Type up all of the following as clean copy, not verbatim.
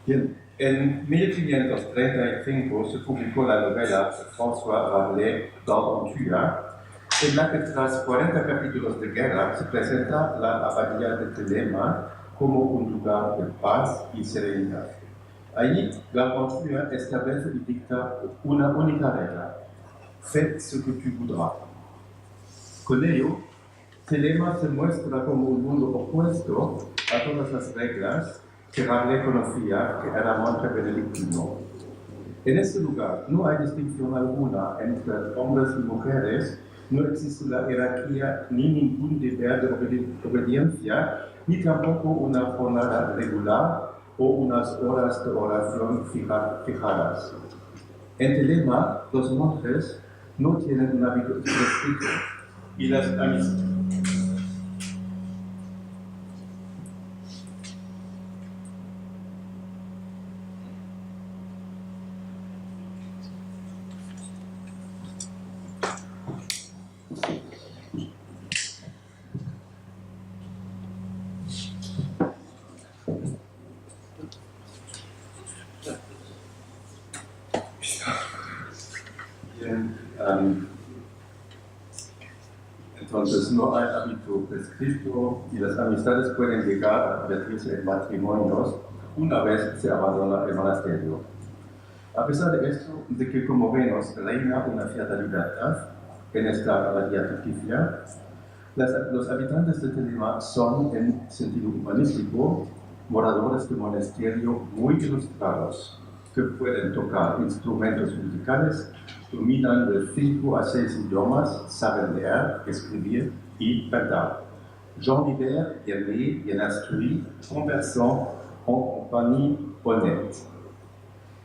Bien, en 1535 se publicó la novela de François Rabelais, Gargantua, en la que tras 40 capítulos de guerra se presenta la abadía de Telema como un lugar de paz y serenidad. Allí, Gargantua establece y dicta una única regla: fais ce que tu voudras. Con ello, Telema se muestra como un mundo opuesto a todas las reglas que Rabelais conocía, que era monte benedictino. En este lugar no hay distinción alguna entre hombres y mujeres, no existe la jerarquía ni ningún deber de obediencia, ni tampoco una jornada regular o unas horas de oración fijadas. En Telema, los monjes no tienen un hábito estricto y las amistades. Entonces no hay hábito prescrito y las amistades pueden llegar a convertirse en matrimonios una vez se abandona el monasterio. A pesar de esto, de que como vemos reina una cierta libertad en esta abadía ficticia, los habitantes de Telema son, en sentido humanístico, moradores de monasterio muy ilustrados, que pueden tocar instrumentos musicales, dominan de 5 a 6 idiomas, saben leer, escribir y cantar. Jean Libert, Yerlet, Yenastri, conversant en compagnie honnête.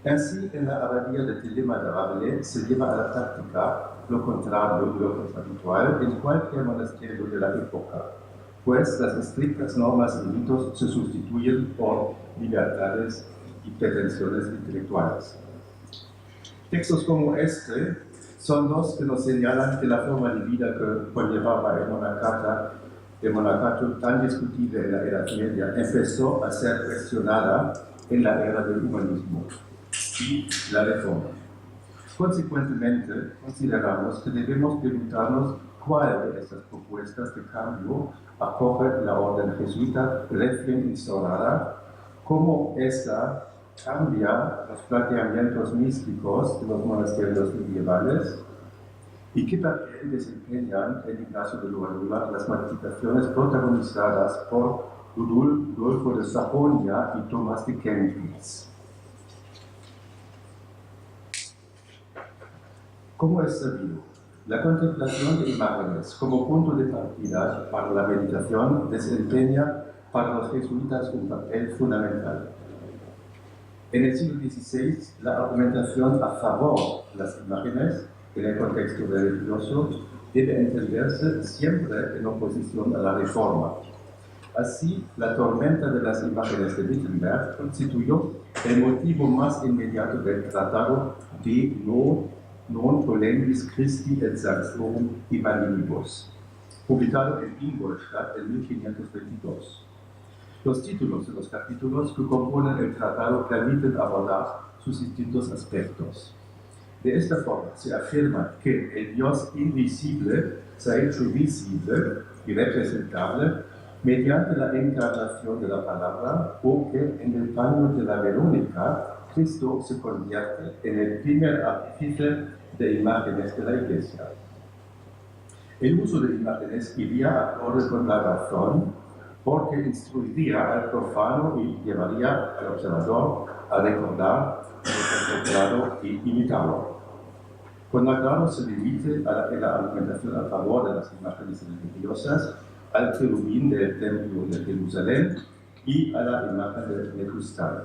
Ainsi, en la abadía de Telema de Rabelais se lleva a la práctica lo contrario de lo que es habitual en cualquier monasterio de la época, pues las estrictas normas y ritos se sustituyen por libertades y pretensiones intelectuales. Textos como este son los que nos señalan que la forma de vida que conllevaba el monacato tan discutible en la Edad Media empezó a ser cuestionada en la era del humanismo y la reforma. Consecuentemente, consideramos que debemos preguntarnos cuál de estas propuestas de cambio acoge la orden jesuita recién instaurada, cómo esta cambia los planteamientos místicos de los monasterios medievales y qué papel desempeñan en Ignacio de Loyola las modificaciones protagonizadas por Rudolfo de Sajonia y Tomás de Kempis. Como es sabido, la contemplación de imágenes como punto de partida para la meditación desempeña para los jesuitas un papel fundamental. En el siglo XVI, la argumentación a favor de las imágenes en el contexto religioso debe entenderse siempre en oposición a la reforma. Así, la tormenta de las imágenes de Wittenberg constituyó el motivo más inmediato del tratado de Non Tollendis Christi et Sanctorum Evangelibus, publicado en Ingolstadt en 1522. Los títulos de los capítulos que componen el tratado permiten abordar sus distintos aspectos. De esta forma se afirma que el Dios invisible se ha hecho visible y representable mediante la encarnación de la palabra, o que en el paño de la Verónica Cristo se convierte en el primer artífice de imágenes de la Iglesia. El uso de imágenes iría acorde con la razón, porque instruiría al profano y llevaría al observador a recordar lo contemplado y imitarlo. Cuando aclaro se limite a la argumentación a favor de las imágenes religiosas, al querubín del templo de Jerusalén y a la imagen de Nehushtan.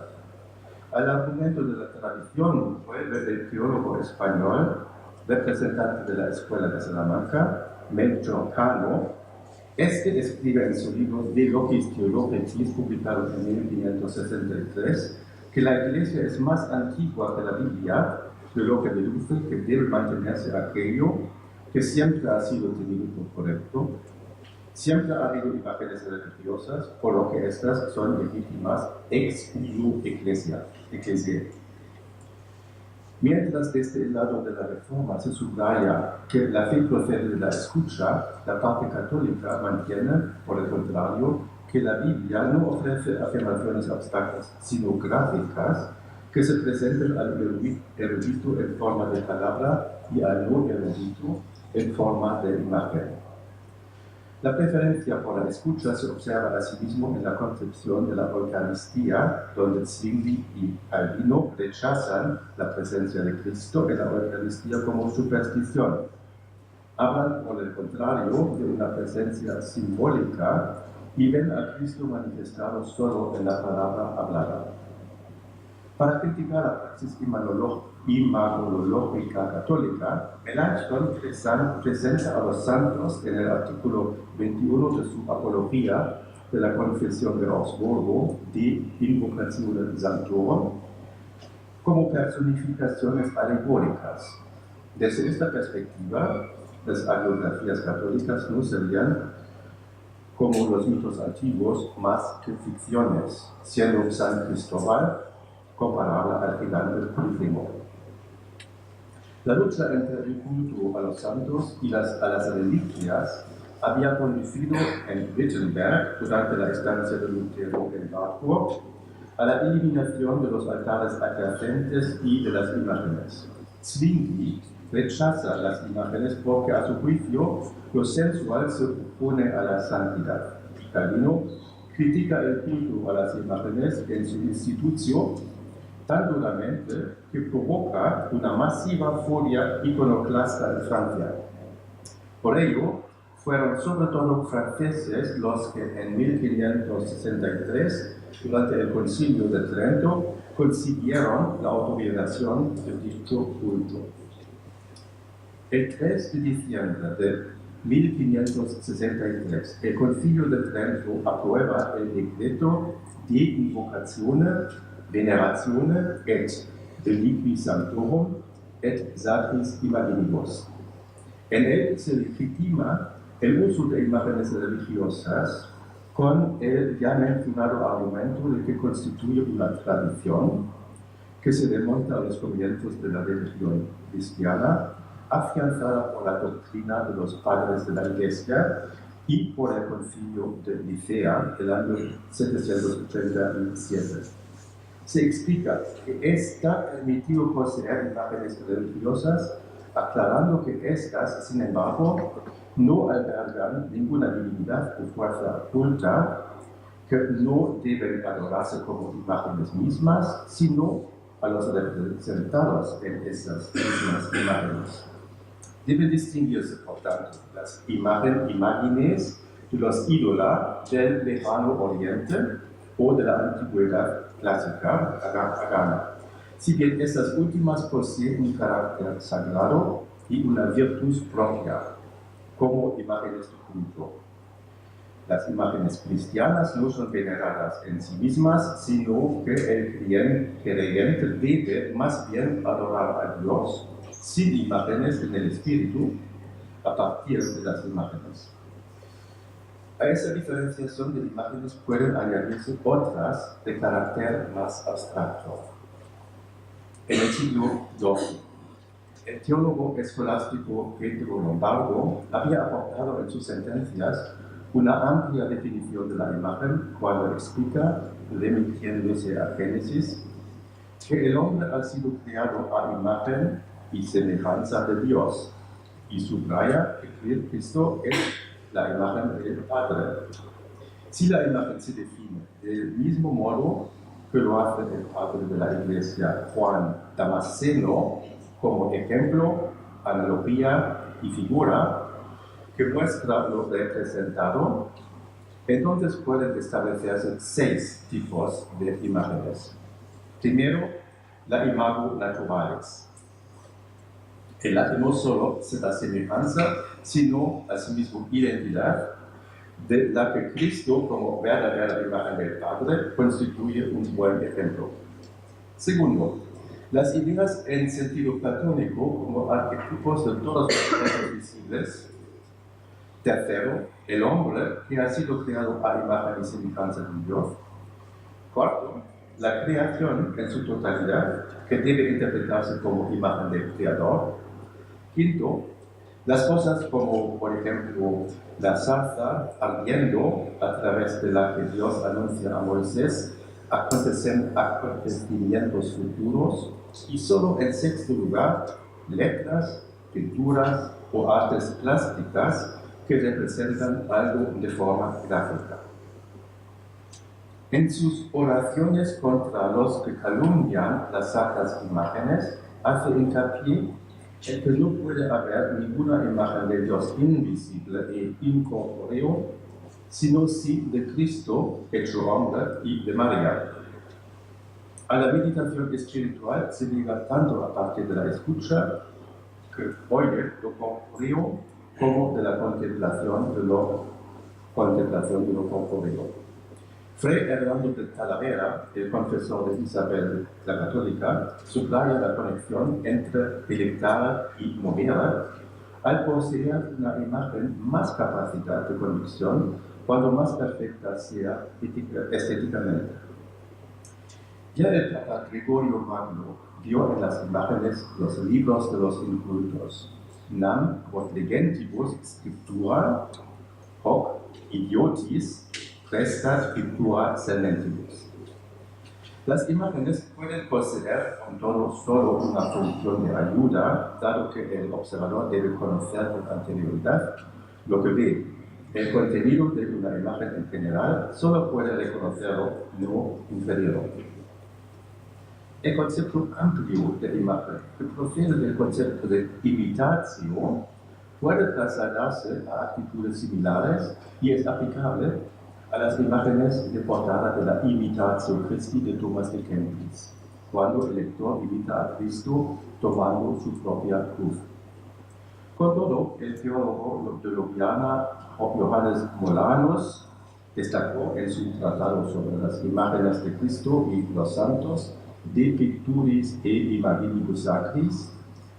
Al argumento de la tradición vuelve el teólogo español, representante de la Escuela de Salamanca, Melchor Cano. Este escribe en su libro De Locis Theologicis, publicado en 1563, que la Iglesia es más antigua que la Biblia, de lo que deduce que debe mantenerse aquello que siempre ha sido tenido por correcto, Siempre ha habido imágenes religiosas, por lo que estas son legítimas ex nihilo ecclesiae. Mientras desde el lado de la Reforma se subraya que la fe procede de la escucha, la parte católica mantiene, por el contrario, que la Biblia no ofrece afirmaciones abstractas, sino gráficas, que se presenten al erudito en forma de palabra y al no erudito en forma de imagen. La preferencia por la escucha se observa asimismo en la concepción de la Eucaristía, donde Zwingli y Calvino rechazan la presencia de Cristo en la Eucaristía como superstición. Hablan, por el contrario, de una presencia simbólica y ven a Cristo manifestado solo en la palabra hablada. Para criticar la praxis imanolológica católica, Melanchthon presenta a los santos en el artículo 21 de su Apología de la Confesión de Augsburgo, de Invocatione Sanctorum, como personificaciones alegóricas. Desde esta perspectiva, las hagiografías católicas no serían, como los mitos antiguos, más que ficciones, siendo San Cristóbal comparable al gigante Polifemo. La lucha entre el culto a los santos y a las reliquias había conducido en Wittenberg, durante la estancia de Lutero en Warburg, a la eliminación de los altares adyacentes y de las imágenes. Zwingli rechaza las imágenes porque, a su juicio, lo sensual se opone a la santidad. Calvino critica el culto a las imágenes en su Institutio tan duramente que provoca una masiva furia iconoclasta en Francia. Por ello, fueron sobre todo franceses los que en 1563, durante el Concilio de Trento, consiguieron la autorización de dicho culto. El 3 de diciembre de 1563, el Concilio de Trento aprueba el decreto de invocazione, veneratione et reliqui sanctorum et sacris imaginibus. En él se legitima el uso de imágenes religiosas con el ya mencionado argumento de que constituye una tradición que se remonta a los comienzos de la religión cristiana, afianzada por la doctrina de los padres de la Iglesia y por el Concilio de Nicea del año 787. Se explica que está permitido poseer imágenes religiosas, aclarando que estas, sin embargo, no albergan ninguna divinidad o fuerza oculta, que no deben adorarse como imágenes mismas, sino a los representados en esas mismas imágenes. Debe distinguirse, por tanto, las imágenes de los ídolos del lejano oriente o de la antigüedad clásica pagana. Si bien estas últimas poseen un carácter sagrado y una virtud propia, como imágenes de culto. Las imágenes cristianas no son veneradas en sí mismas, sino que el creyente debe más bien adorar a Dios sin imágenes en el espíritu, a partir de las imágenes. A esa diferenciación de imágenes pueden añadirse otras de carácter más abstracto. En el siglo XII, el teólogo escolástico Pietro Lombardo había aportado en sus sentencias una amplia definición de la imagen cuando explica, remitiéndose a Génesis, que el hombre ha sido creado a imagen y semejanza de Dios, y subraya que Cristo es la imagen del Padre. Si la imagen se define del mismo modo que lo hace el padre de la Iglesia, Juan Damasceno, como ejemplo, analogía y figura, que muestra lo representado, entonces pueden establecerse 6 tipos de imágenes. Primero, la imago naturalis, en la que no solo se da semejanza, sino asimismo identidad, de la que Cristo, como verdadera imagen del Padre, constituye un buen ejemplo. Segundo, las ideas en sentido platónico como arquetipos de todas las cosas visibles, Tercero, el hombre que ha sido creado a imagen y semejanza de Dios. Cuarto, la creación en su totalidad, que debe interpretarse como imagen del Creador. Quinto, las cosas como, por ejemplo, la zarza ardiendo a través de la que Dios anuncia a Moisés, acontecimientos futuros. Y solo en sexto lugar, letras, pinturas o artes plásticas que representan algo de forma gráfica. En sus oraciones contra los que calumnian las sacras imágenes, hace hincapié en que no puede haber ninguna imagen de Dios invisible e incorpóreo, sino sí de Cristo, hecho hombre, y de María. A la meditación espiritual se llega tanto a partir de la escucha, que oye lo corpóreo, como de la contemplación de lo corpóreo. Fray Hernando de Talavera, el confesor de Isabel la Católica, subraya la conexión entre delectar y mover al poseer una imagen más capacidad de convicción cuando más perfecta sea estéticamente. Ya el Papa Gregorio Magno vio en las imágenes los libros de los incultos, nam quod legentibus scriptura hoc idiotis prestat scriptura sermentibus. Las imágenes pueden poseer con todo solo una función de ayuda, dado que el observador debe conocer con anterioridad lo que ve. El contenido de una imagen en general solo puede reconocerlo, no inferirlo. El concepto amplio de imagen, que procede del concepto de imitación, puede trasladarse a actitudes similares y es aplicable a las imágenes de portada de la Imitatio Christi de Thomas de Kempis, cuando el lector imita a Cristo tomando su propia cruz. Con todo, el teólogo de Ljubljana, Johannes Molanos, destacó en su tratado sobre las imágenes de Cristo y los santos, De Picturis e Imaginibus Sacris,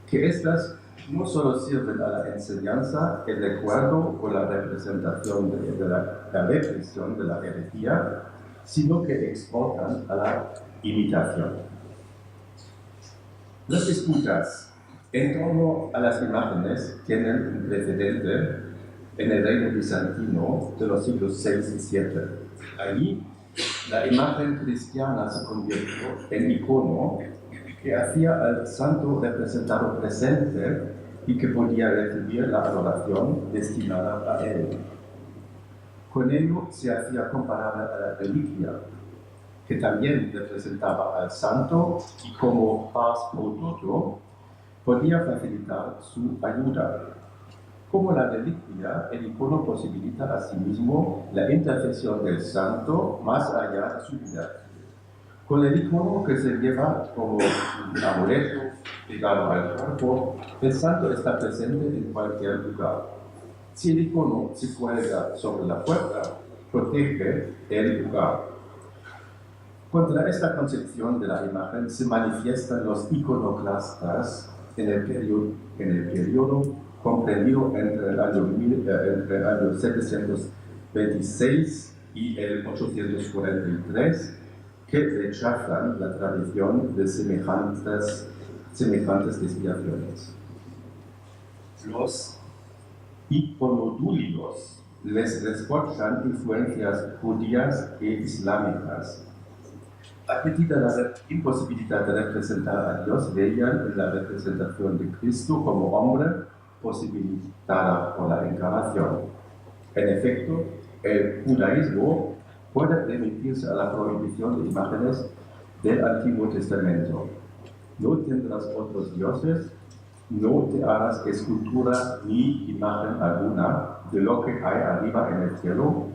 que estas no solo sirven a la enseñanza, el recuerdo o la representación de la represión de la herejía, sino que exportan a la imitación. Las disputas en torno a las imágenes tienen un precedente en el reino bizantino de los siglos VI y VII. Allí, la imagen cristiana se convirtió en icono que hacía al santo representado presente y que podía recibir la adoración destinada a él. Con ello se hacía comparable a la reliquia, que también representaba al santo y como pars pro toto podía facilitar su ayuda. Como la reliquia, el icono posibilita asimismo la intercesión del santo más allá de su vida. Con el icono que se lleva como un amuleto pegado al cuerpo, el santo está presente en cualquier lugar. Si el icono se cuelga sobre la puerta, protege el lugar. Contra esta concepción de la imagen se manifiestan los iconoclastas en el periodo comprendido entre el año 726 y el 843, que rechazan la tradición de semejantes desviaciones. Los iconodúlidos les reprochan influencias judías e islámicas. Admitida la imposibilidad de representar a Dios, veían en la representación de Cristo como hombre posibilitada por la encarnación. En efecto, el judaísmo puede remitirse a la prohibición de imágenes del Antiguo Testamento. No tendrás otros dioses, no te harás escultura ni imagen alguna de lo que hay arriba en el cielo,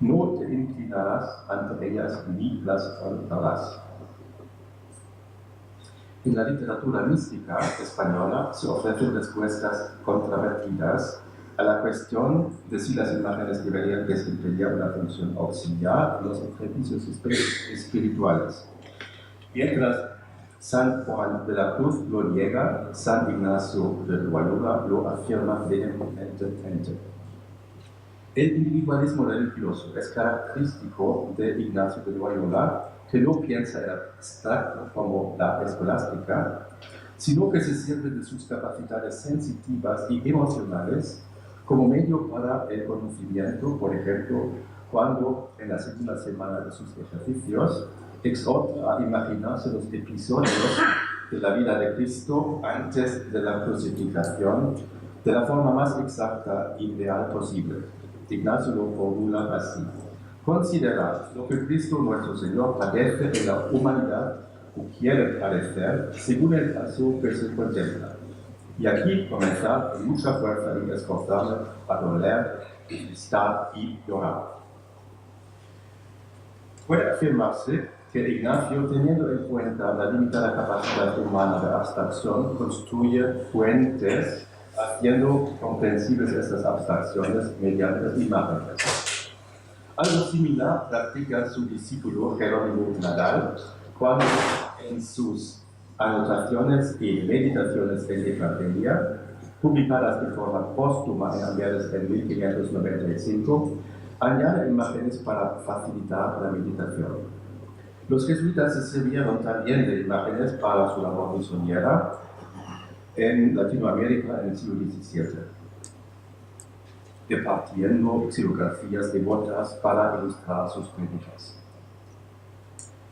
no te inclinarás ante ellas ni las honrarás. En la literatura mística española se ofrecen respuestas controvertidas a la cuestión de si las imágenes deberían desempeñar una función auxiliar en los ejercicios espirituales. Mientras San Juan de la Cruz lo niega, San Ignacio de Loyola lo afirma vehementemente. El individualismo religioso es característico de Ignacio de Loyola, que no piensa en abstracto como la escolástica, sino que se sirve de sus capacidades sensitivas y emocionales como medio para el conocimiento, por ejemplo, cuando en la segunda semana de sus ejercicios exhorta a imaginarse los episodios de la vida de Cristo antes de la crucifixión de la forma más exacta y real posible. Ignacio lo formula así: considerar lo que Cristo nuestro Señor padece en la humanidad o quiere padecer según el caso que se contempla. Y aquí comenzar con mucha fuerza y esforzarme a doler, estar y llorar. Puede afirmarse que Ignacio, teniendo en cuenta la limitada capacidad humana de abstracción, construye fuentes haciendo comprensibles estas abstracciones mediante imágenes. Algo similar practica su discípulo Jerónimo Nadal cuando en sus anotaciones y meditaciones en Evangelia, publicadas de forma póstuma en Amberes en 1595, añade imágenes para facilitar la meditación. Los jesuitas se sirvieron también de imágenes para su labor misionera en Latinoamérica en el siglo XVII, repartiendo xilografías devotas para ilustrar sus prédicas.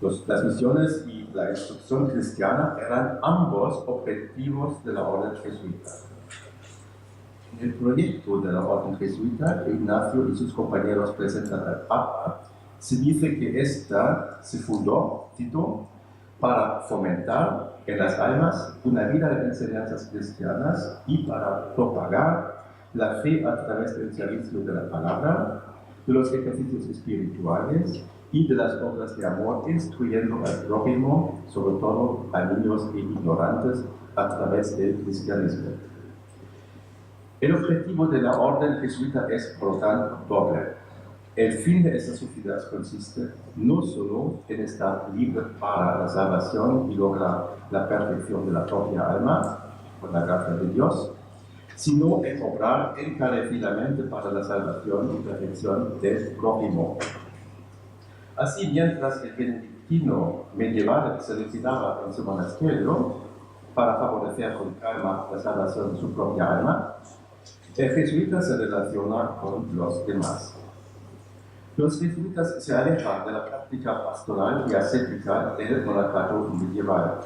Las misiones y la instrucción cristiana eran ambos objetivos de la orden jesuita. En el proyecto de la orden jesuita que Ignacio y sus compañeros presentan al Papa, se dice que ésta se fundó, cito, para fomentar en las almas una vida de enseñanzas cristianas y para propagar la fe a través del servicio de la palabra, de los ejercicios espirituales y de las obras de amor, instruyendo al prójimo, sobre todo a niños e ignorantes, a través del cristianismo. El objetivo de la orden jesuita es, por lo tanto, doble. El fin de esta sociedad consiste no solo en estar libre para la salvación y lograr la perfección de la propia alma, por la gracia de Dios, sino en obrar encarecidamente para la salvación y perfección del prójimo. Así, mientras el benedictino medieval se retiraba en su monasterio para favorecer con calma la salvación de su propia alma, el jesuita se relaciona con los demás. Los jesuitas se alejan de la práctica pastoral y ascética del monacato medieval.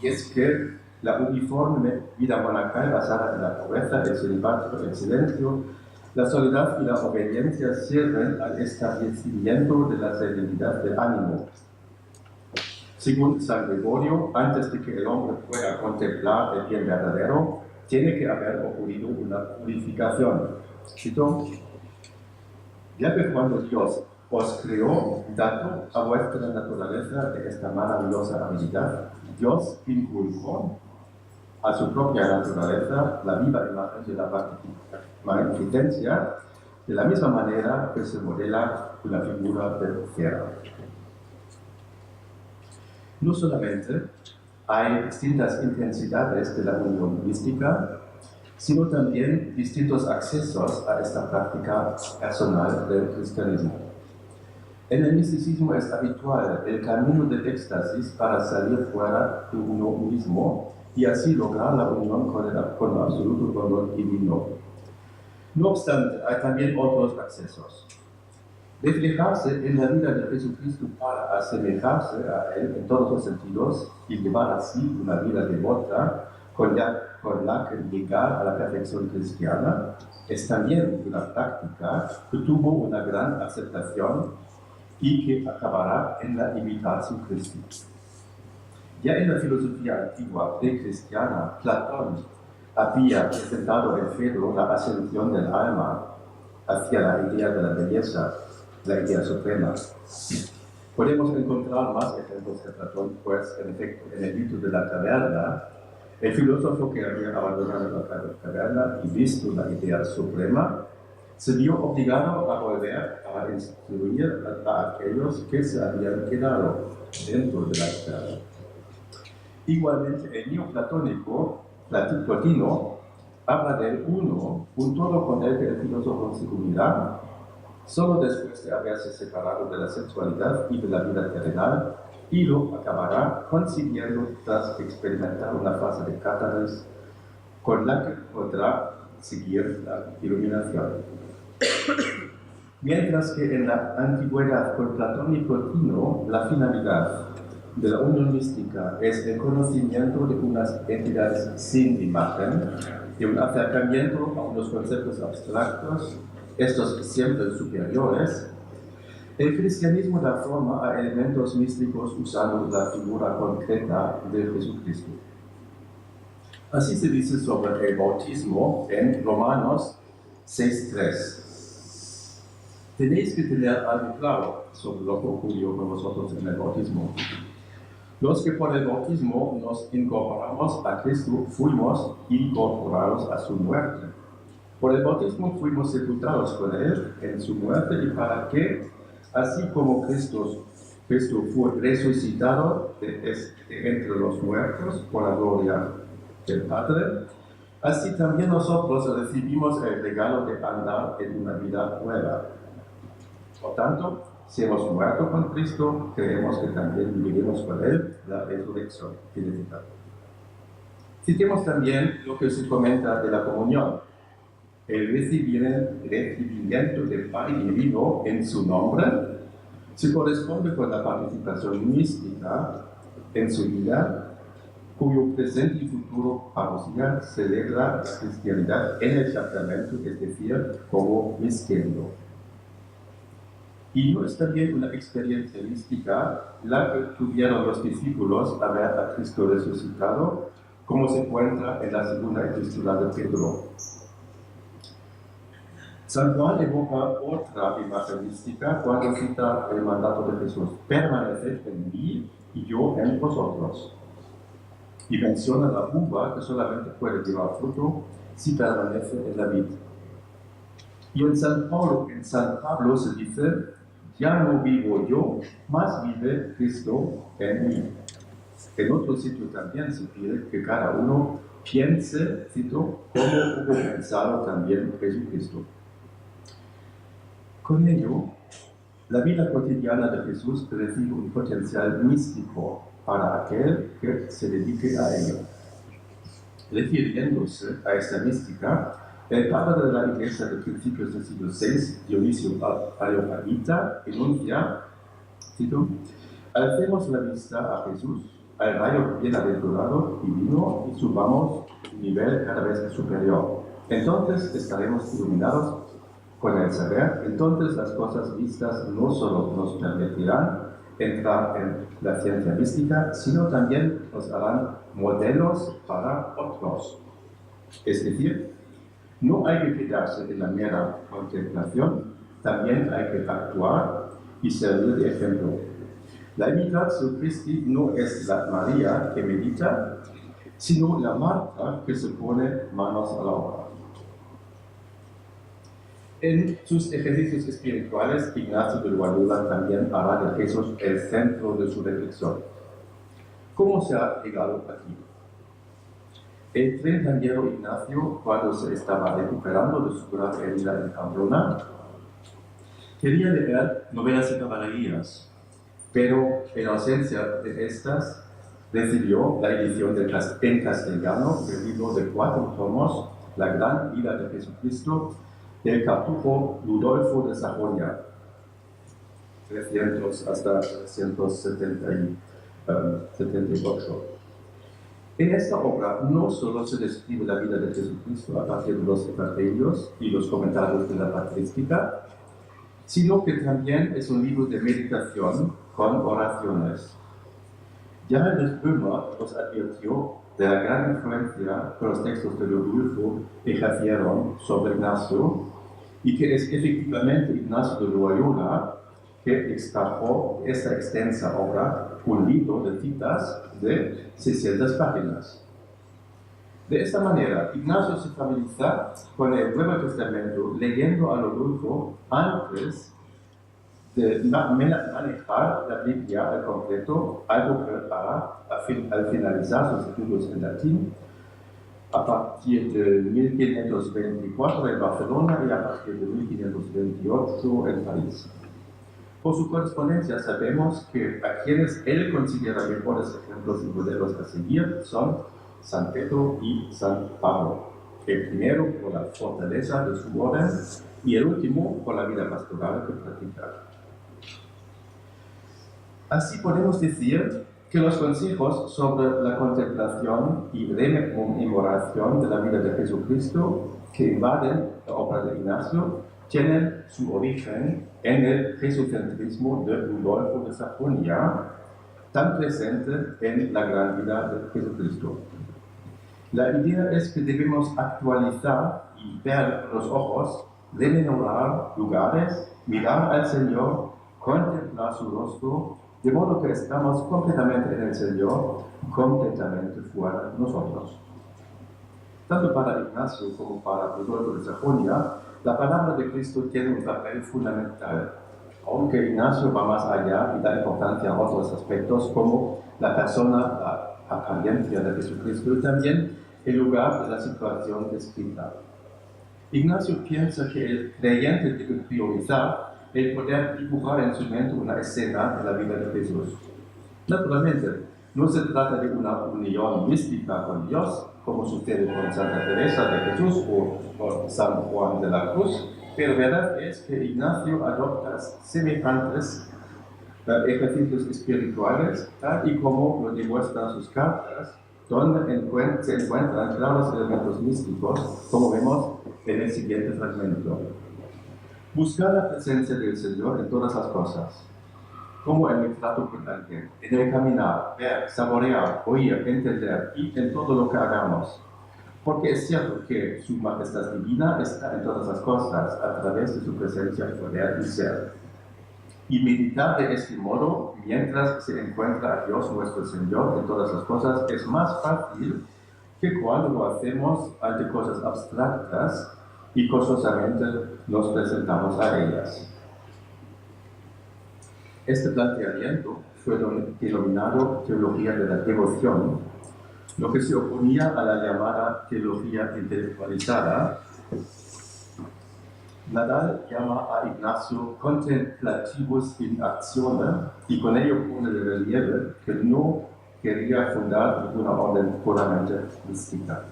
Y es que la uniforme vida monacal basada en la pobreza, el celibato, el silencio, la soledad y la obediencia sirven al establecimiento de la serenidad del ánimo. Según San Gregorio, antes de que el hombre pueda contemplar el bien verdadero, tiene que haber ocurrido una purificación. Cito: ya que cuando Dios os creó, dado a vuestra naturaleza de esta maravillosa habilidad, Dios inculcó a su propia naturaleza la viva imagen de la magnificencia, de la misma manera que se modela una figura de cera. No solamente hay distintas intensidades de la unión mística, sino también distintos accesos a esta práctica personal del cristianismo. En el misticismo es habitual el camino del éxtasis para salir fuera de uno mismo y así lograr la unión con el absoluto dolor divino. No obstante, hay también otros accesos. Reflejarse en la vida de Jesucristo para asemejarse a Él en todos los sentidos y llevar así una vida devota con la que llegar a la perfección cristiana, es también una práctica que tuvo una gran aceptación y que acabará en la imitación Cristo. Ya en la filosofía antigua precristiana, Platón había presentado en Fedro la ascensión del alma hacia la idea de la belleza, la idea suprema. Podemos encontrar más ejemplos de Platón, pues en efecto en el mito de la caverna, el filósofo que había abandonado la caverna y visto la idea suprema, se vio obligado a volver a instruir a aquellos que se habían quedado dentro de la caverna. Igualmente, el neoplatónico Plotino habla del uno, un todo con el que el filósofo se unirá, solo después de haberse separado de la sexualidad y de la vida terrenal, y lo acabará consiguiendo tras experimentar una fase de catarsis con la que podrá seguir la iluminación. Mientras que en la antigüedad con Platón y Plotino, la finalidad de la unión mística es el conocimiento de unas entidades sin imagen y un acercamiento a unos conceptos abstractos, estos siempre superiores, el cristianismo da forma a elementos místicos usando la figura concreta de Jesucristo. Así se dice sobre el bautismo en Romanos 6:3. Tenéis que tener algo claro sobre lo que ocurrió con vosotros en el bautismo. Los que por el bautismo nos incorporamos a Cristo fuimos incorporados a su muerte. Por el bautismo fuimos sepultados con Él en su muerte y para que, así como Cristo fue resucitado entre los muertos por la gloria del Padre, así también nosotros recibimos el regalo de andar en una vida nueva. Por tanto, si hemos muerto con Cristo, creemos que también viviremos con Él la resurrección. Citemos también lo que se comenta de la comunión. El recibimiento del Padre divino en su nombre se corresponde con la participación mística en su vida, cuyo presente y futuro parousia celebra la cristianidad en el sacramento, es decir, como misterio. Y no es también una experiencia mística la que tuvieron los discípulos al ver a Cristo resucitado, como se encuentra en la segunda epístola de Pedro. San Juan evoca otra imagen mística cuando cita el mandato de Jesús: permaneced en mí y yo en vosotros. Y menciona la uva que solamente puede llevar fruto si permanece en la vid. Y en San Pablo se dice: ya no vivo yo, mas vive Cristo en mí. En otro sitio también se pide que cada uno piense, cito, como hubo pensado también Jesucristo. Con ello, la vida cotidiana de Jesús recibe un potencial místico para aquel que se dedique a ello. Refiriéndose a esta mística, el padre de la Iglesia de principios del siglo VI, Dionisio Areopagita, enuncia, cito: alcemos la vista a Jesús, al rayo bienaventurado divino, y subamos un nivel cada vez superior. Entonces estaremos iluminados con el saber. Entonces las cosas vistas no solo nos permitirán entrar en la ciencia mística, sino también nos harán modelos para otros. Es decir, no hay que quedarse en la mera contemplación, también hay que actuar y servir de ejemplo. La imitatio Christi no es la María que medita, sino la Marta que se pone manos a la obra. En sus ejercicios espirituales, Ignacio de Loyola también hará de Jesús el centro de su reflexión. ¿Cómo se ha llegado aquí? El treintañero Ignacio, cuando se estaba recuperando de su grave herida en Pamplona, quería leer novelas y caballerías, pero en ausencia de estas, recibió la edición en castellano del libro de 4 tomos, La gran vida de Jesucristo, del cartujo Ludolfo de Sajonia, 300 hasta 378. En esta obra no solo se describe la vida de Jesucristo a partir de los evangelios y los comentarios de la patrística, sino que también es un libro de meditación con oraciones. Ya el Römer nos advirtió de la gran influencia que los textos de Ludolfo ejercieron sobre Ignacio, y que es efectivamente Ignacio de Loyola que extrajo esta extensa obra, un libro de citas de 600 páginas. De esta manera, Ignacio se familiariza con el Nuevo Testamento leyendo a Ludolfo antes de manejar la Biblia al completo, algo que hará al finalizar sus estudios en latín, a partir de 1524 en Barcelona y a partir de 1528 en París. Por su correspondencia sabemos que a quienes él considera mejores ejemplos y modelos a seguir son San Pedro y San Pablo. El primero por la fortaleza de su orden y el último por la vida pastoral que practicaba. Así podemos decir que los consejos sobre la contemplación y rememoración de la vida de Jesucristo que invaden la obra de Ignacio tienen su origen en el jesucentrismo de Rudolfo de Sajonia, tan presente en la gran vida de Jesucristo. La idea es que debemos actualizar y ver los ojos, rememorar lugares, mirar al Señor, contemplar su rostro, de modo que estamos completamente en el Señor, completamente fuera de nosotros. Tanto para Ignacio como para Rudolfo de Sajonia, la palabra de Cristo tiene un papel fundamental, aunque Ignacio va más allá y da importancia a otros aspectos como la persona, la apariencia de Jesucristo y también el lugar de la situación descrita. Ignacio piensa que el creyente debe priorizar el poder dibujar en su mente una escena de la vida de Jesús. Naturalmente, no se trata de una unión mística con Dios, como sucede con Santa Teresa de Jesús o con San Juan de la Cruz, pero verdad es que Ignacio adopta semejantes ejercicios espirituales, tal y como lo demuestran sus cartas, donde se encuentran claros elementos místicos, como vemos en el siguiente fragmento. Buscar la presencia del Señor en todas las cosas, como en el trato con alguien, en el caminar, ver, saborear, oír, entender y en todo lo que hagamos. Porque es cierto que su majestad divina está en todas las cosas a través de su presencia, poder y ser. Y meditar de este modo, mientras se encuentra a Dios nuestro Señor en todas las cosas, es más fácil que cuando lo hacemos ante cosas abstractas y costosamente nos presentamos a ellas. Este planteamiento fue denominado teología de la devoción, lo que se oponía a la llamada teología intelectualizada. Nadal llama a Ignacio contemplativus in actione y con ello pone de relieve que no quería fundar ninguna orden puramente mística.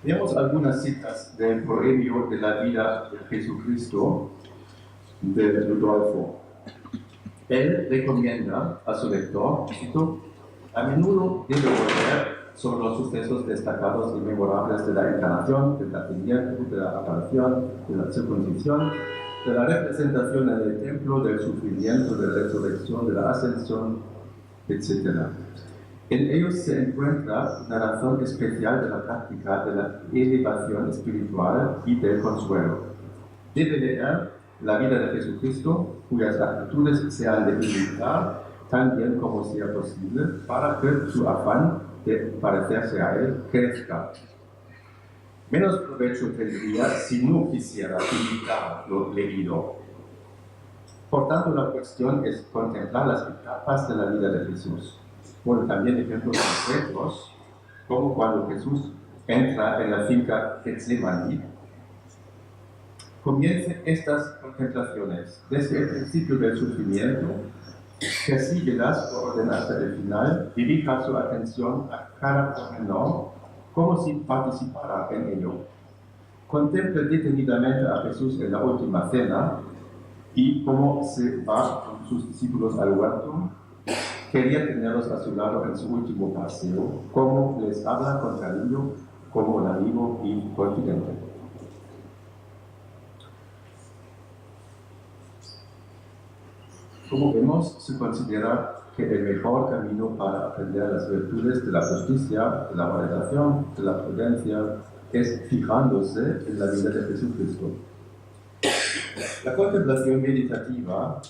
Veamos algunas citas del Proemio de la vida de Jesucristo de Rudolfo. Él recomienda a su lector, cito, a menudo debe volver sobre los sucesos destacados y memorables de la encarnación, del nacimiento, de la aparición, de la circuncisión, de la representación en el templo, del sufrimiento, de la resurrección, de la ascensión, etc. En ellos se encuentra una razón especial de la práctica de la elevación espiritual y del consuelo. Debe leer la vida de Jesucristo, cuyas actitudes se han de imitar tan bien como sea posible, para que su afán de parecerse a él crezca. Menos provecho tendría si no quisiera imitar lo leído. Por tanto, la cuestión es contemplar las etapas de la vida de Jesús. Bueno, también ejemplos concretos, como cuando Jesús entra en la finca Getsemaní. Comiencen estas contemplaciones desde el principio del sufrimiento, persíguelas por orden hasta el final, dirija su atención a cada pormenor como si participara en ello. Contemple detenidamente a Jesús en la última cena y cómo se va con sus discípulos al huerto. Quería tenerlos a su lado en su último paseo, cómo les habla con cariño, como un amigo y confidente. Como vemos, se considera que el mejor camino para aprender las virtudes de la justicia, de la moderación, de la prudencia, es fijándose en la vida de Jesucristo. La contemplación meditativa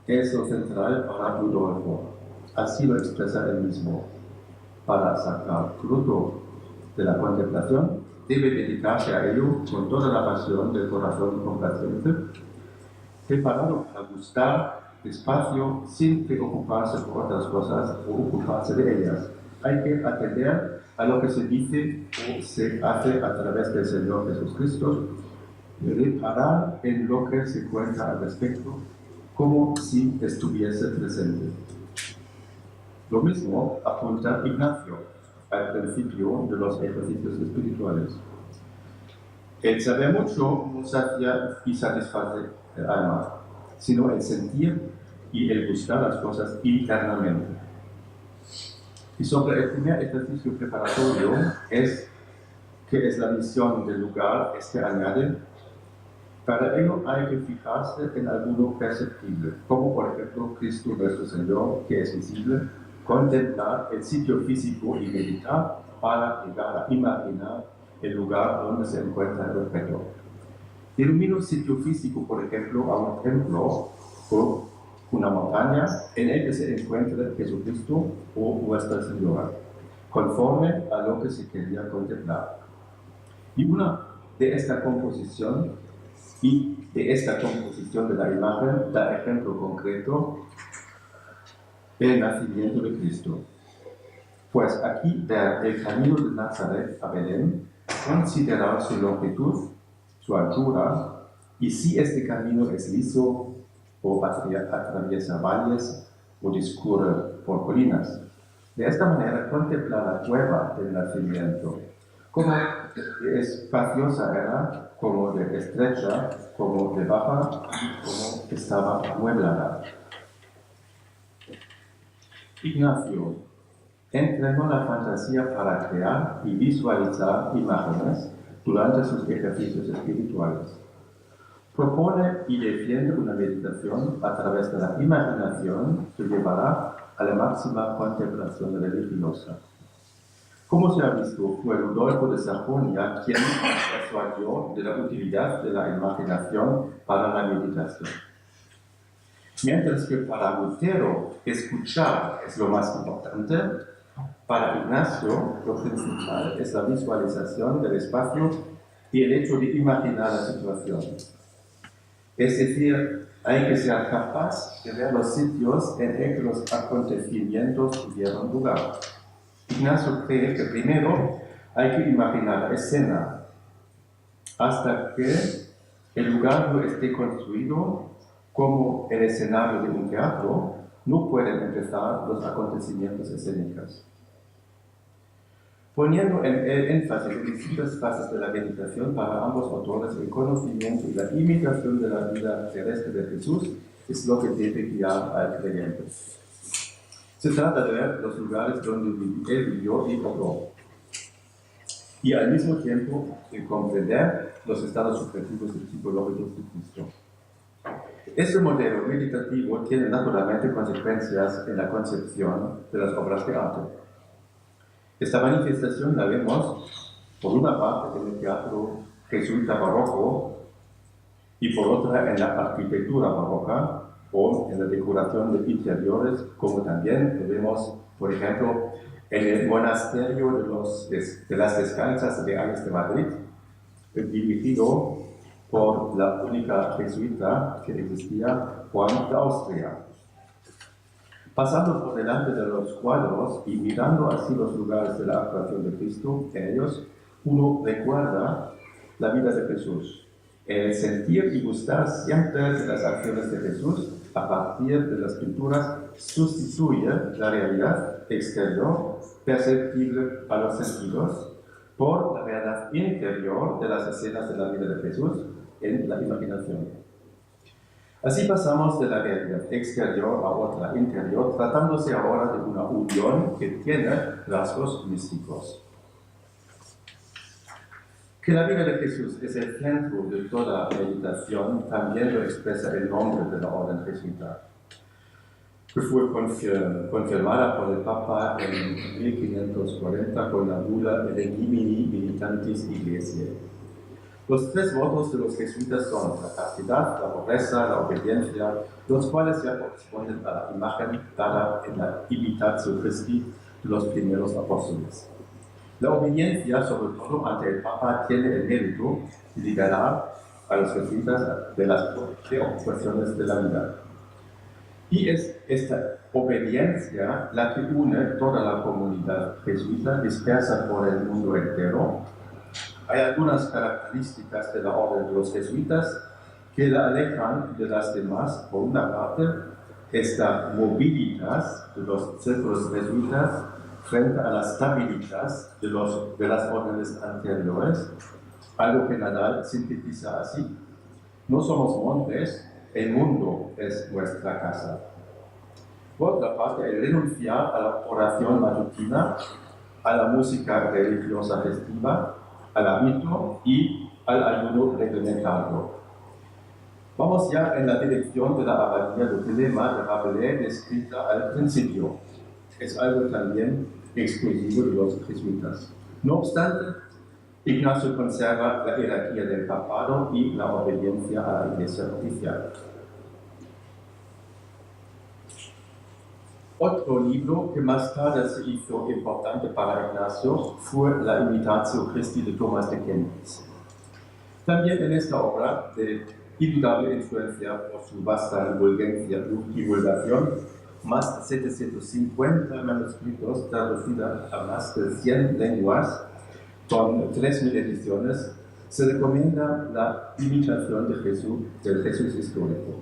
es lo central para Rudolfo. Así lo expresa él mismo. Para sacar fruto de la contemplación, debe dedicarse a ello con toda la pasión del corazón complaciente, preparado para gustar despacio, sin preocuparse por otras cosas o ocuparse de ellas. Hay que atender a lo que se dice o se hace a través del Señor Jesucristo, reparar en lo que se cuenta al respecto, como si estuviese presente. Lo mismo apunta Ignacio al principio de los ejercicios espirituales. El saber mucho no sacia y satisface el alma, sino el sentir y el buscar las cosas internamente. Y sobre el primer ejercicio preparatorio que es la misión del lugar, añade, para ello hay que fijarse en alguno perceptible, como por ejemplo Cristo nuestro Señor, que es visible, contemplar el sitio físico y meditar para llegar a imaginar el lugar donde se encuentra el objeto. Denomino sitio físico, por ejemplo, a un templo o una montaña en el que se encuentra Jesucristo o Nuestra Señora, conforme a lo que se quería contemplar. Y de esta composición de la imagen da ejemplo concreto el nacimiento de Cristo. Pues aquí ver el camino de Nazaret a Belén, considerar su longitud, su altura, y si este camino es liso o atraviesa valles o discurre por colinas. De esta manera contemplar la cueva del nacimiento, como de espaciosa era, como de estrecha, como de baja, como estaba amueblada. Ignacio entrenó la fantasía para crear y visualizar imágenes durante sus ejercicios espirituales. Propone y defiende una meditación a través de la imaginación que llevará a la máxima contemplación religiosa. Como se ha visto, fue Rudolfo de Sajonia quien persuadió de la utilidad de la imaginación para la meditación. Mientras que para Lutero escuchar es lo más importante, para Ignacio lo principal es la visualización del espacio y el hecho de imaginar la situación. Es decir, hay que ser capaz de ver los sitios en el que los acontecimientos tuvieron lugar. Ignacio cree que primero hay que imaginar la escena hasta que el lugar no esté construido como el escenario de un teatro, no pueden empezar los acontecimientos escénicos. Poniendo el énfasis en distintas fases de la meditación para ambos autores, el conocimiento y la imitación de la vida terrestre de Jesús es lo que debe guiar al creyente. Se trata de ver los lugares donde él vivió y obró, y al mismo tiempo de comprender los estados subjetivos y psicológicos de Cristo. Este modelo meditativo tiene naturalmente consecuencias en la concepción de las obras de arte. Esta manifestación la vemos, por una parte, en el teatro jesuita barroco y por otra en la arquitectura barroca o en la decoración de interiores, como también lo vemos, por ejemplo, en el monasterio de las Descalzas de Ales de Madrid, dirigido por la única jesuita que existía, Juan de Austria. Pasando por delante de los cuadros y mirando así los lugares de la actuación de Cristo en ellos, uno recuerda la vida de Jesús. El sentir y gustar siempre de las acciones de Jesús a partir de las pinturas sustituye la realidad exterior perceptible a los sentidos por la verdad interior de las escenas de la vida de Jesús en la imaginación. Así pasamos de la realidad exterior a otra interior, tratándose ahora de una unión que tiene rasgos místicos. Que la vida de Jesús es el centro de toda meditación también lo expresa el nombre de la orden jesuita, que fue confirmada por el Papa en 1540 con la bula Regimini Militantis Ecclesiae. Los tres votos de los jesuitas son la castidad, la pobreza, la obediencia, los cuales ya corresponden a la imagen dada en la Imitatio Christi de los primeros apóstoles. La obediencia, sobre todo ante el Papa, tiene el mérito de liberar a los jesuitas de las preocupaciones de la vida. Y es esta obediencia la que une toda la comunidad jesuita dispersa por el mundo entero. Hay algunas características de la orden de los jesuitas que la alejan de las demás. Por una parte, esta movilidad de los círculos jesuitas frente a la stabilidad de las órdenes anteriores, algo que Nadal sintetiza así: no somos montes, el mundo es nuestra casa. Por otra parte, el renunciar a la oración matutina, a la música religiosa festiva, al hábito y al ayuno reglamentario. Vamos ya en la dirección de la abadía de Telema de Rabelais descrita al principio. Es algo también exclusivo de los jesuitas. No obstante, Ignacio conserva la jerarquía del papado y la obediencia a la iglesia oficial. Otro libro que más tarde se hizo importante para Ignacio fue la Imitatio Christi de Tomás de Kempis. También en esta obra, de indudable influencia por su vasta divulgación, más de 750 manuscritos traducidos a más de 100 lenguas, con 3.000 ediciones, se recomienda la imitación de Jesús, del Jesús histórico.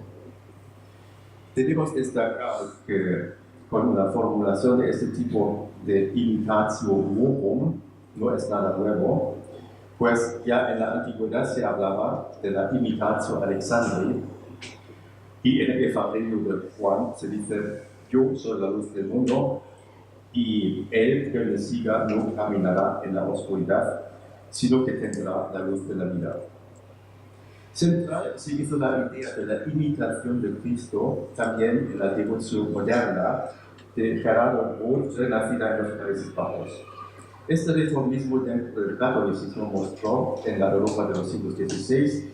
Debemos destacar que con la formulación de este tipo de imitatio morum no es nada nuevo, pues ya en la antigüedad se hablaba de la imitatio Alexandri, y en el Evangelio de Juan se dice: yo soy la luz del mundo, y el que me siga no caminará en la oscuridad, sino que tendrá la luz de la vida. Central se hizo la idea de la imitación de Cristo también en la devoción moderna de Gerardo Wolff, renacida en los Países Bajos. Este reformismo dentro del catolicismo mostró en la Europa de los siglos XVI,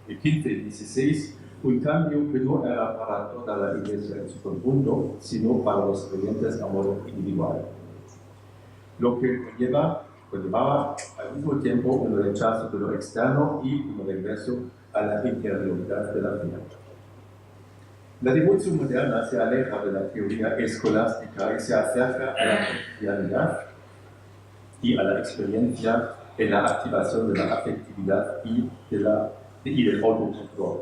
XV y XVI un cambio que no era para toda la Iglesia en su conjunto, sino para los creyentes a modo individual. Lo que conllevaba al mismo tiempo un rechazo de lo externo y un regreso a la interioridad de la vida. La devoción moderna se aleja de la teoría escolástica y se acerca a la cotidianidad y a la experiencia en la activación de la afectividad y del autocontrol.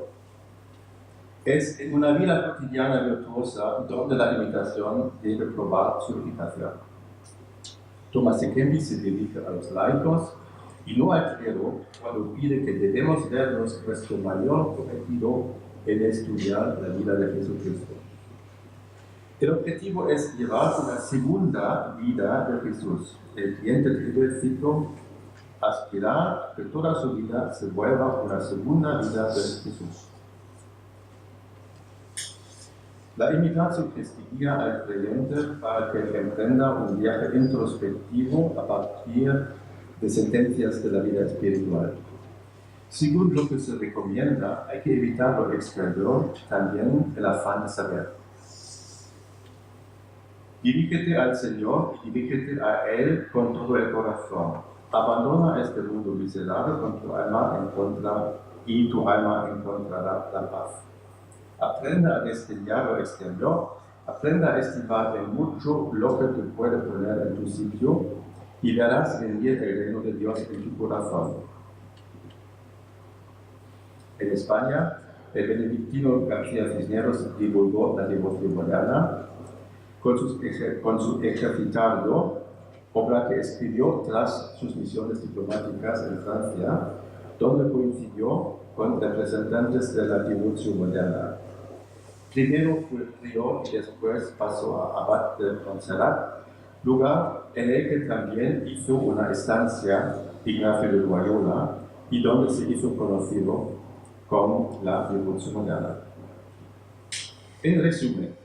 Es en una vida cotidiana virtuosa donde la imitación debe probar su eficacia. Tomás de Kempis se dirige a los laicos y no al clero cuando pide que debemos vernos nuestro mayor objetivo en estudiar la vida de Jesucristo. El objetivo es llevar una segunda vida de Jesús. El cliente debe, cito, aspirar a que toda su vida se vuelva una segunda vida de Jesús. La imitación guía al creyente para que emprenda un viaje introspectivo a partir de sentencias de la vida espiritual. Según lo que se recomienda, hay que evitar lo exterior, también el afán de saber. Dirígete al Señor y dirígete a Él con todo el corazón. Abandona este mundo miserable con tu alma y tu alma encontrará la paz. Aprenda a desdeñar lo exterior, aprenda a estimar en mucho lo que te puede poner en tu sitio y verás venir el reino de Dios en tu corazón. En España, el benedictino García Cisneros divulgó la devoción moderna con su Ejercitando, obra que escribió tras sus misiones diplomáticas en Francia, donde coincidió con representantes de la devoción moderna. Primero fue prior y después pasó a abad de Montserrat, lugar en el que también hizo una estancia Ignacio de Loyola y donde se hizo conocido con la devoción moderna. En resumen,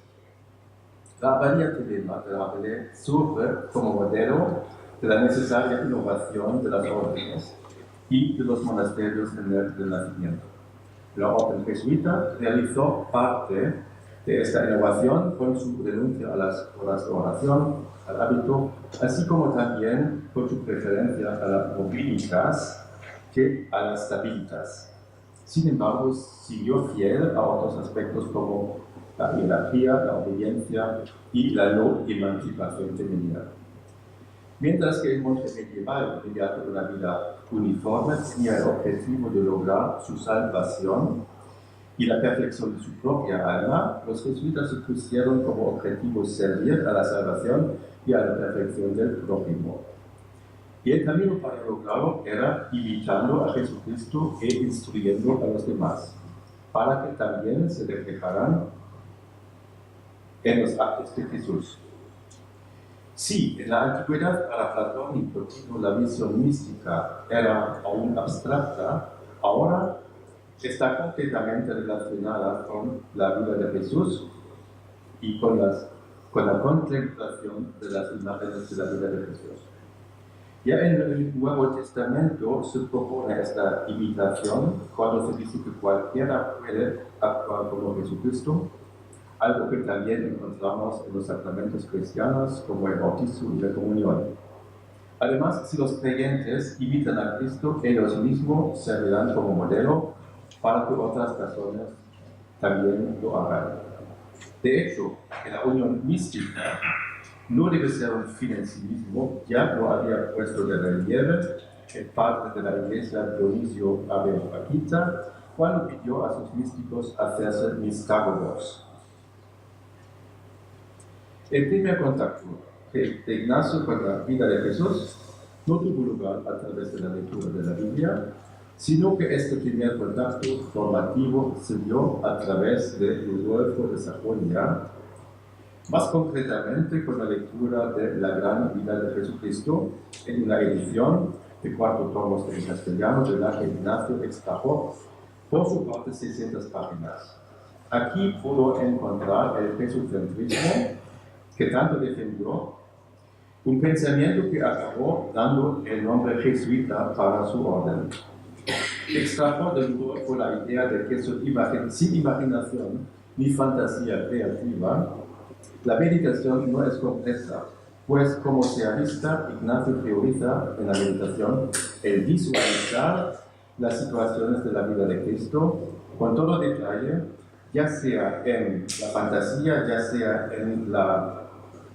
la abadía Telema de Rabelais surge como modelo de la necesaria innovación de las órdenes y de los monasterios en el Renacimiento. La orden jesuita realizó parte de esta innovación con su renuncia a las horas de oración, al hábito, así como también con su preferencia a la movilidad que a la stabilidad. Sin embargo, siguió fiel a otros aspectos como la jerarquía, la obediencia y la no emancipación femenina. Mientras que el monje medieval, mediante una vida uniforme, tenía el objetivo de lograr su salvación y la perfección de su propia alma, los jesuitas se pusieron como objetivo servir a la salvación y a la perfección del prójimo. Y el camino para lograrlo era imitando a Jesucristo e instruyendo a los demás, para que también se reflejaran en los actos de Jesús. Sí, en la antigüedad para Platón y Plotino la visión mística era aún abstracta, ahora está completamente relacionada con la vida de Jesús y con la contemplación de las imágenes de la vida de Jesús. Ya en el Nuevo Testamento se propone esta imitación cuando se dice que cualquiera puede actuar como Jesucristo, algo que también encontramos en los sacramentos cristianos como el bautismo y la comunión. Además, si los creyentes imitan a Cristo, ellos mismos servirán como modelo para que otras personas también lo hagan. De hecho, en la unión mística no debe ser un fin en sí mismo, ya lo había puesto de relieve el padre de la iglesia Dionisio Areopagita cuando pidió a sus místicos hacerse mistagogos. El primer contacto de Ignacio con la vida de Jesús no tuvo lugar a través de la lectura de la Biblia, sino que este primer contacto formativo se dio a través de Rudolfo de Sajonia, más concretamente con la lectura de la gran vida de Jesucristo en una edición de 4 tomos en castellano de la que Ignacio extrajo por su parte 600 páginas. Aquí pudo encontrar el jesucentrismo que tanto defendió, un pensamiento que acabó dando el nombre jesuita para su orden. Extrajo de Rudolfo la idea de que sin imaginación ni fantasía creativa, la meditación no es completa, pues como se avista, Ignacio prioriza en la meditación el visualizar las situaciones de la vida de Cristo con todo detalle, ya sea en la fantasía, ya sea en la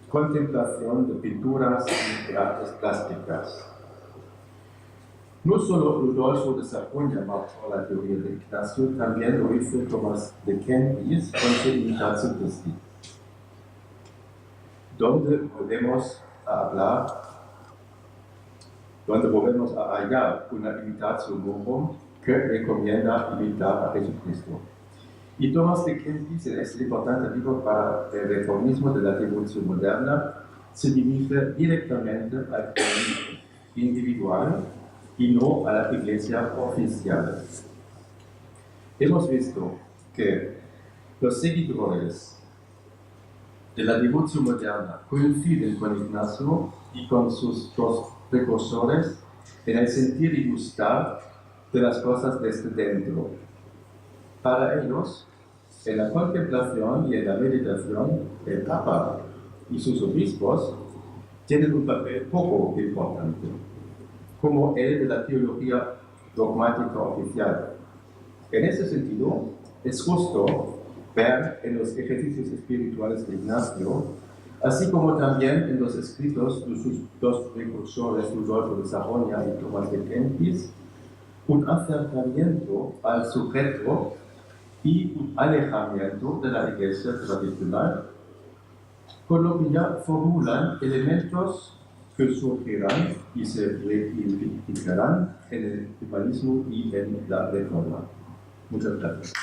contemplación de pinturas y de artes plásticas. No solo Rudolfo de Sajonia marcó la teoría de Ignacio, también lo hizo Tomás de Kempis con su Imitatio Christi, donde volvemos a hallar una Imitatio Morum que recomienda imitar a Jesucristo. Y Tomás de Kempis, en este importante libro para el reformismo de la devoción moderna, se dirige directamente al pueblo individual y no a la iglesia oficial. Hemos visto que los seguidores de la devoción moderna coinciden con Ignacio y con sus dos precursores en el sentir y gustar de las cosas desde dentro. Para ellos, en la contemplación y en la meditación, el Papa y sus obispos tienen un papel poco importante, como el de la teología dogmática oficial. En ese sentido, es justo ver en los ejercicios espirituales de Ignacio, así como también en los escritos de sus dos precursores, Rudolfo de Sajonia y Tomás de Kempis, un acercamiento al sujeto y un alejamiento de la iglesia tradicional, con lo que ya formulan elementos que surgirán y se reivindicarán en el humanismo y en la reforma. Muchas gracias.